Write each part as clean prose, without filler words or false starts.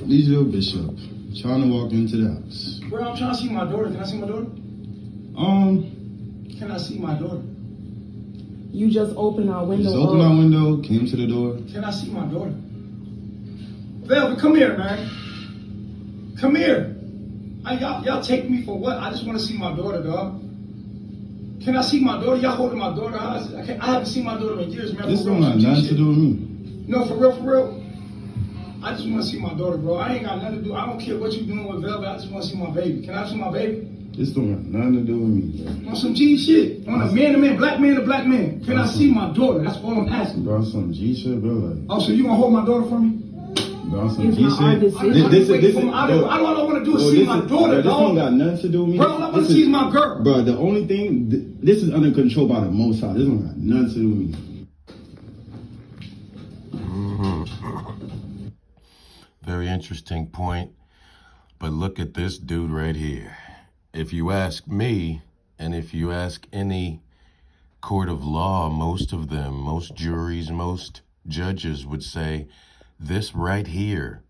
Eligio Bishop, trying to walk into the house. Bro, I'm trying to see my daughter. Can I see my daughter? Can I see my daughter? You just opened our window. Just opened our window, came to the door. Can I see my daughter? Velvet, come here, man. Come here. Y'all take me for what? I just want to see my daughter, dog. Can I see my daughter? Y'all holding my daughter? I haven't seen my daughter in years, man. This don't got nothing to do with me. No, for real. I just want to see my daughter, bro. I ain't got nothing to do. I don't care what you doing with Velvet. I just want to see my baby. Can I see my baby? This don't got nothing to do with me, bro. On some G shit. On a man to man, black man to black man. Can I see my daughter? That's all I'm asking. Bro, some G shit, bro. Like, oh, so you gonna hold my daughter for me? Bro, some G shit. All I want to do is see my daughter, This don't got nothing to do with me. Bro, all I want to see is my girl. Bro, the only thing, this is under control by the Most High. This don't got nothing to do with me. Very interesting point. But look at this dude right here. If you ask me, and if you ask any court of law, most of them, most juries, most judges would say this right here,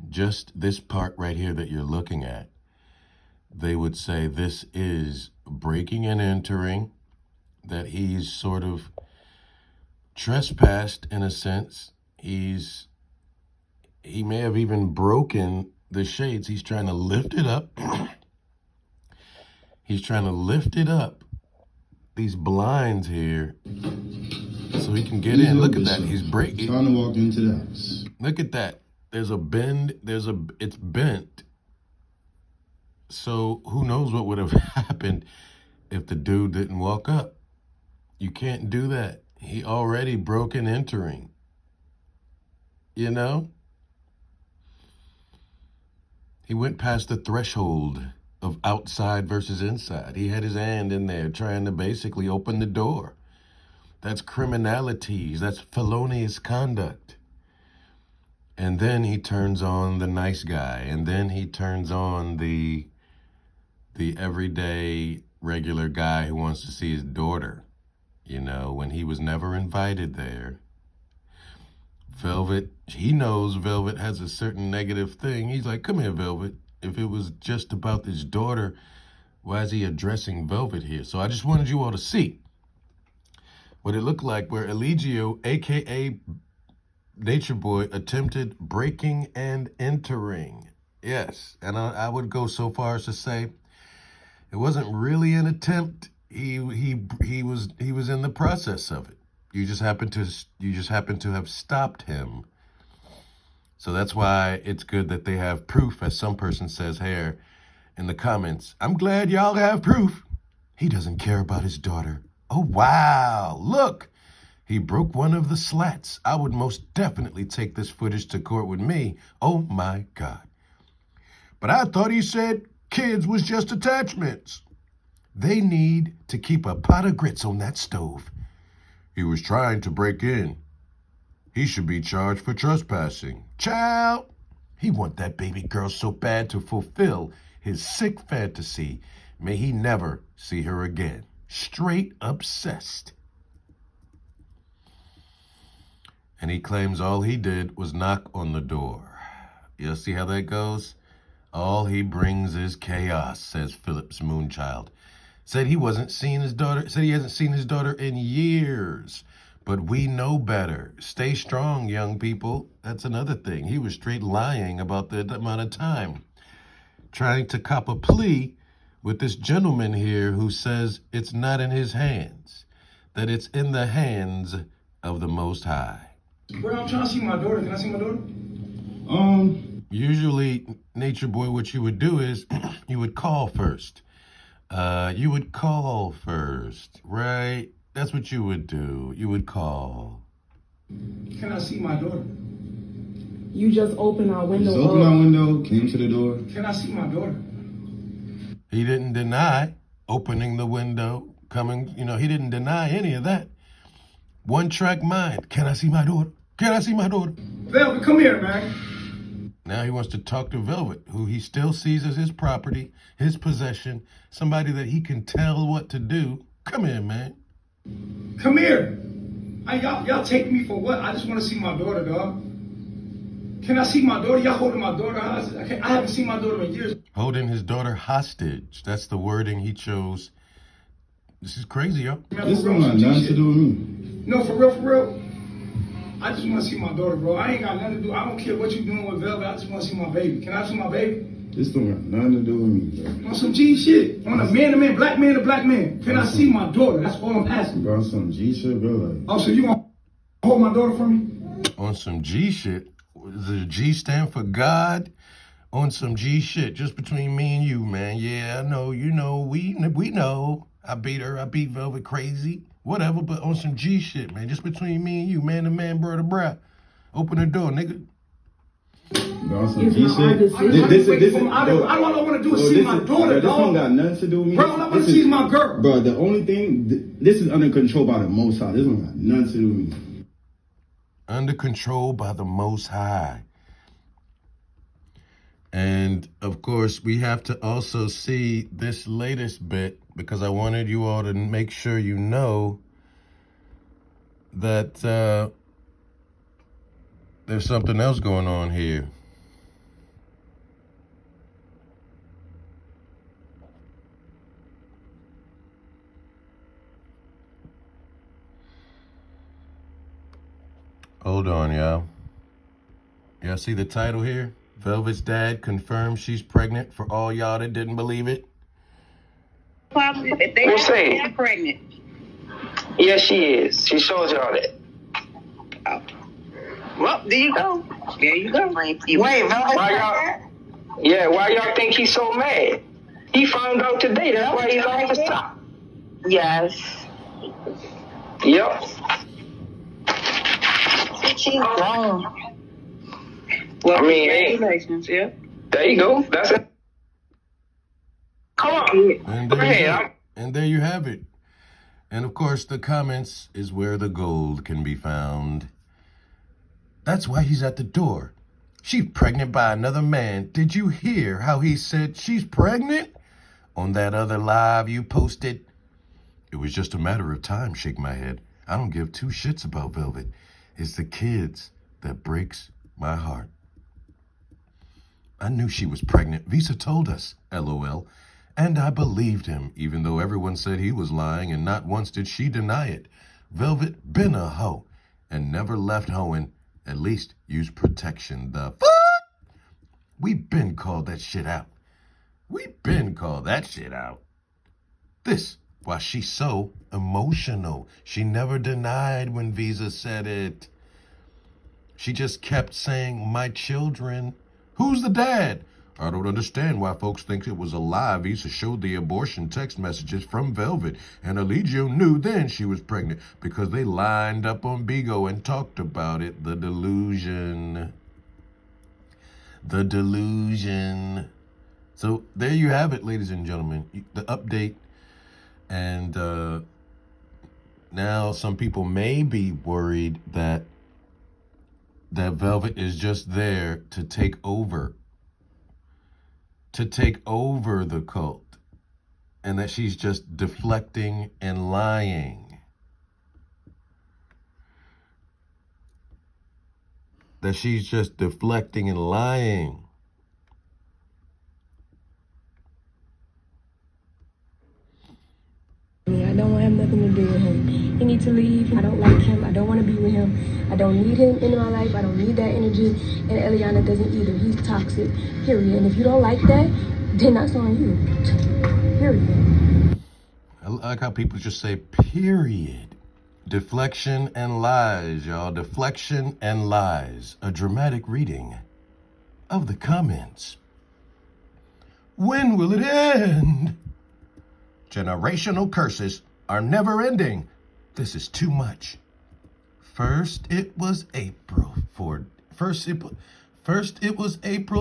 just this part right here that you're looking at, they would say this is breaking and entering, that he's sort of trespassed in a sense. He may have even broken the shades. He's trying to lift it up. He's trying to lift it up, these blinds here, so he can get in. Look at that. He's breaking. Trying to walk into the house. Look at that. There's a bend. It's bent. So who knows what would have happened if the dude didn't walk up. You can't do that. He already broke and entering. You know? He went past the threshold of outside versus inside. He had his hand in there trying to basically open the door. That's criminalities. That's felonious conduct. And then he turns on the nice guy. And then he turns on the everyday regular guy who wants to see his daughter, you know, when he was never invited there. Velvet, he knows Velvet has a certain negative thing. He's like, come here, Velvet. If it was just about his daughter, why is he addressing Velvet here? So I just wanted you all to see what it looked like where Eligio, a.k.a. Natureboy, attempted breaking and entering. Yes, and I would go so far as to say it wasn't really an attempt. He was in the process of it. You just happen to have stopped him. So that's why it's good that they have proof, as some person says here in the comments. I'm glad y'all have proof. He doesn't care about his daughter. Oh, wow. Look, he broke one of the slats. I would most definitely take this footage to court with me. Oh, my God. But I thought he said kids was just attachments. They need to keep a pot of grits on that stove. He was trying to break in. He should be charged for trespassing. Child, he want that baby girl so bad to fulfill his sick fantasy. May he never see her again. Straight obsessed. And he claims all he did was knock on the door. You see how that goes? All he brings is chaos, says Phillips Moonchild. Said he hasn't seen his daughter in years. But we know better. Stay strong, young people. That's another thing. He was straight lying about the amount of time. Trying to cop a plea with this gentleman here who says it's not in his hands. That it's in the hands of the Most High. Bro, I'm trying to see my daughter. Can I see my daughter? Usually, Natureboy, what you would do is you would call first. You would call first, right? That's what you would do. You would call. Can I see my daughter? You just opened our window. Just opened our window, came to the door. Can I see my daughter? He didn't deny opening the window, coming, he didn't deny any of that. One track mind. Can I see my daughter? Can I see my daughter? Velvet, come here, man. Now he wants to talk to Velvet, who he still sees as his property, his possession, somebody that he can tell what to do. Come here, man. Come here. Y'all take me for what? I just want to see my daughter, dog. Can I see my daughter? Y'all holding my daughter hostage. I haven't seen my daughter in years. Holding his daughter hostage. That's the wording he chose. This is crazy, yo. This don't got nothing to do with me. No, for real. I just want to see my daughter, bro. I ain't got nothing to do. I don't care what you doing with Velvet. I just want to see my baby. Can I see my baby? This don't got nothing to do with me, bro. On some G shit. On a man-to-man, black man to black man. Can I see my daughter? That's all I'm asking. Bro, some G shit, bro. Like, oh, so you gonna hold my daughter for me? On some G shit. Does the G stand for God? On some G shit, just between me and you, man. Yeah, I know, you know, we know. I beat her, I beat Velvet crazy, whatever, but on some G shit, man. Just between me and you, man to man, bro to bro. Open the door, nigga. Bro, on some G shit. I don't want to do is see my daughter, This don't got nothing to do with me. Bro, I want to see my girl. Bro, the only thing, this is under control by the Most High. This don't got nothing to do with me. Under control by the Most High. And, of course, we have to also see this latest bit because I wanted you all to make sure you know that there's something else going on here. Hold on, y'all. Y'all see the title here? Velvet's dad confirms she's pregnant for all y'all that didn't believe it. If they are pregnant. Yes, she is. She shows y'all that. Oh. Well, there you go. There you go. Wait, why y'all think he's so mad? He found out today. That's why he's on the top. Yes. Yep. She's grown. Well, I mean, congratulations, yeah. There you go. That's it. Come on. And there you have it. And of course, the comments is where the gold can be found. That's why he's at the door. She's pregnant by another man. Did you hear how he said she's pregnant? On that other live you posted. It was just a matter of time, shake my head. I don't give two shits about Velvet. It's the kids that breaks my heart. I knew she was pregnant. Visa told us, LOL. And I believed him, even though everyone said he was lying, and not once did she deny it. Velvet been a hoe, and never left hoeing, at least use protection. The fuck? We been called that shit out. This, why she's so emotional. She never denied when Visa said it. She just kept saying, my children. Who's the dad? I don't understand why folks think it was a lie. Visa showed the abortion text messages from Velvet, and Eligio knew then she was pregnant because they lined up on Bigo and talked about it. The delusion. So there you have it, ladies and gentlemen. The update. And now some people may be worried that Velvet is just there to take over the cult, and that she's just deflecting and lying. I don't want to have nothing to do with him. He needs to leave. I don't like him. I don't want to be with him. I don't need him in my life. I don't need that energy. And Eliana doesn't either. He's toxic. Period. And if you don't like that, then that's on you. Period. I like how people just say period. Deflection and lies, y'all. Deflection and lies. A dramatic reading of the comments. When will it end? Generational curses are never ending. This is too much. First it was April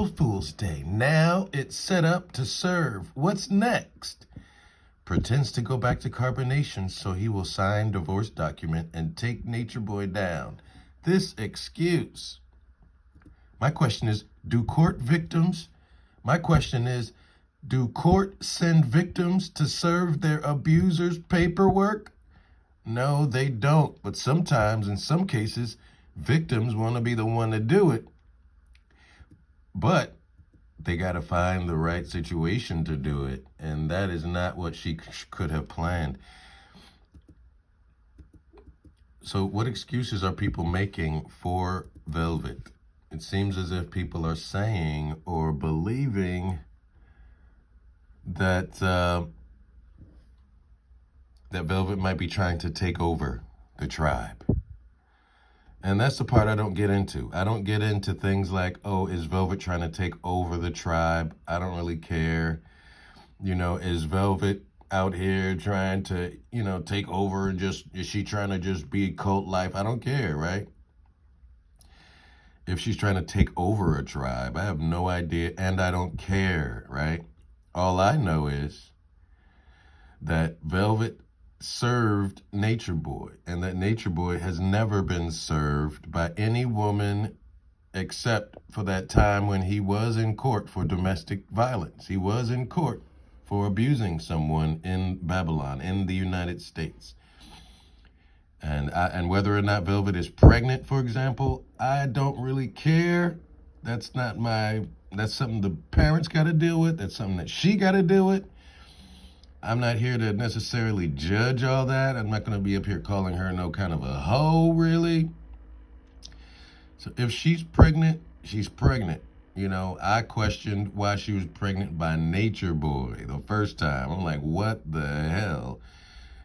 Fool's Day. Now it's set up to serve. What's next? Pretends to go back to carbonation so he will sign divorce document and take Natureboy down. This excuse. My question is, do court send victims to serve their abusers' paperwork? No, they don't. But sometimes, in some cases, victims want to be the one to do it. But they got to find the right situation to do it, and that is not what she could have planned. So what excuses are people making for Velvet? It seems as if people are saying or believing that that Velvet might be trying to take over the tribe. And that's the part I don't get into. I don't get into things like, oh, is Velvet trying to take over the tribe? I don't really care. You know, is Velvet out here trying to, you know, take over and just, is she trying to just be cult life? I don't care, right? If she's trying to take over a tribe, I have no idea, and I don't care, right? All I know is that Velvet served Natureboy, and that Natureboy has never been served by any woman except for that time when he was in court for domestic violence. He was in court for abusing someone in Babylon, in the United States. And whether or not Velvet is pregnant, for example, I don't really care. That's not that's something the parents got to deal with. That's something that she got to deal with. I'm not here to necessarily judge all that. I'm not going to be up here calling her no kind of a hoe, really. So if she's pregnant, she's pregnant. You know, I questioned why she was pregnant by Natureboy the first time. I'm like, what the hell?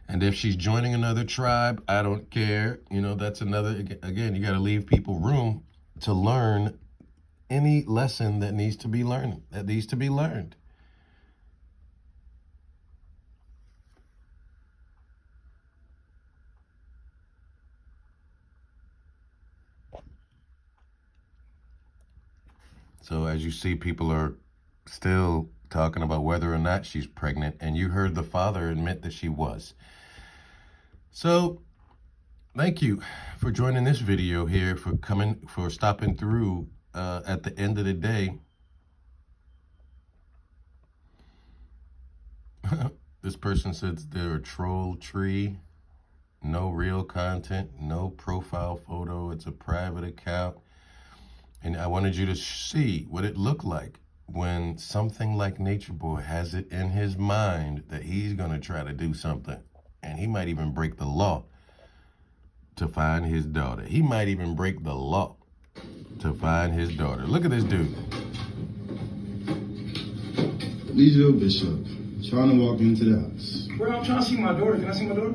And if she's joining another tribe, I don't care. You know, that's another, again, you got to leave people room to learn any lesson that needs to be learned, So as you see, people are still talking about whether or not she's pregnant, and you heard the father admit that she was. So thank you for joining this video here, for stopping through at the end of the day. This person says they're a troll tree, no real content, no profile photo, it's a private account. And I wanted you to see what it looked like when something like Natureboy has it in his mind that he's going to try to do something. And he might even break the law to find his daughter. He might even break the law to find his daughter. Look at this dude. Legio Bishop trying to walk into the house. Bro, I'm trying to see my daughter. Can I see my daughter?